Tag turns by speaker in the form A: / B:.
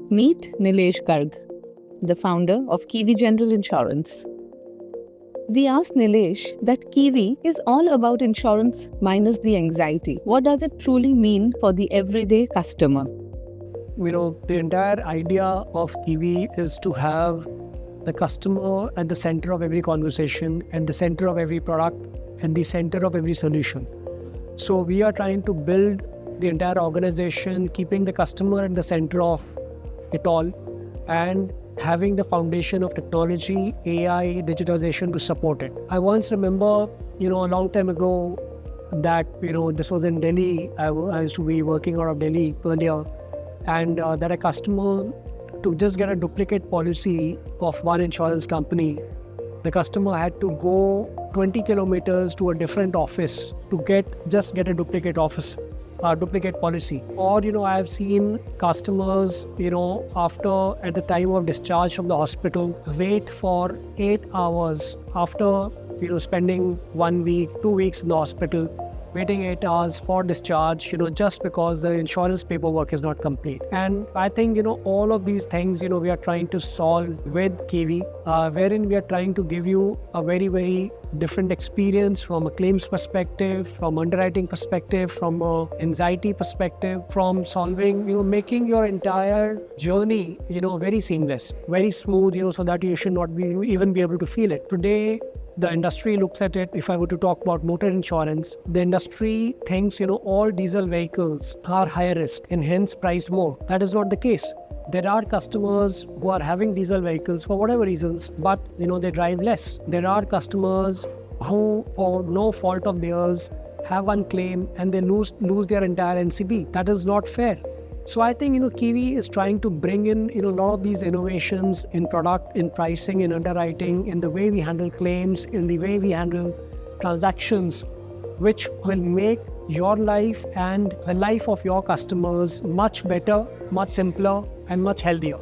A: Meet Neelesh Garg, the founder of Kiwi General Insurance. We asked Neelesh that Kiwi is all about insurance minus the anxiety. What does it truly mean for the everyday customer?
B: The entire idea of Kiwi is to have the customer at the center of every conversation and the center of every product and the center of every solution. So we are trying to build the entire organization, keeping the customer at the center of it all and having the foundation of technology, AI, digitization to support it. I once remember, a long time ago that, this was in Delhi. I used to be working out of Delhi earlier, and that a customer, to just get a duplicate policy of one insurance company, the customer had to go 20 kilometers to a different office to get a duplicate policy. Or, I have seen customers, at the time of discharge from the hospital, wait for 8 hours after, spending 1 week, 2 weeks in the hospital, waiting 8 hours for discharge, just because the insurance paperwork is not complete. And I think, all of these things, we are trying to solve with Kiwi, wherein we are trying to give you a very, very different experience from a claims perspective, from underwriting perspective, from a anxiety perspective, from solving, making your entire journey, very seamless, very smooth, so that you should not even be able to feel it. Today, the industry looks at it. If I were to talk about motor insurance, the industry thinks, all diesel vehicles are higher risk and hence priced more. That is not the case. There are customers who are having diesel vehicles for whatever reasons, but they drive less. There are customers who, for no fault of theirs, have one claim and they lose their entire NCB. That is not fair. So I think, Kiwi is trying to bring in, a lot of these innovations in product, in pricing, in underwriting, in the way we handle claims, in the way we handle transactions, which will make your life and the life of your customers much better, much simpler, and much healthier.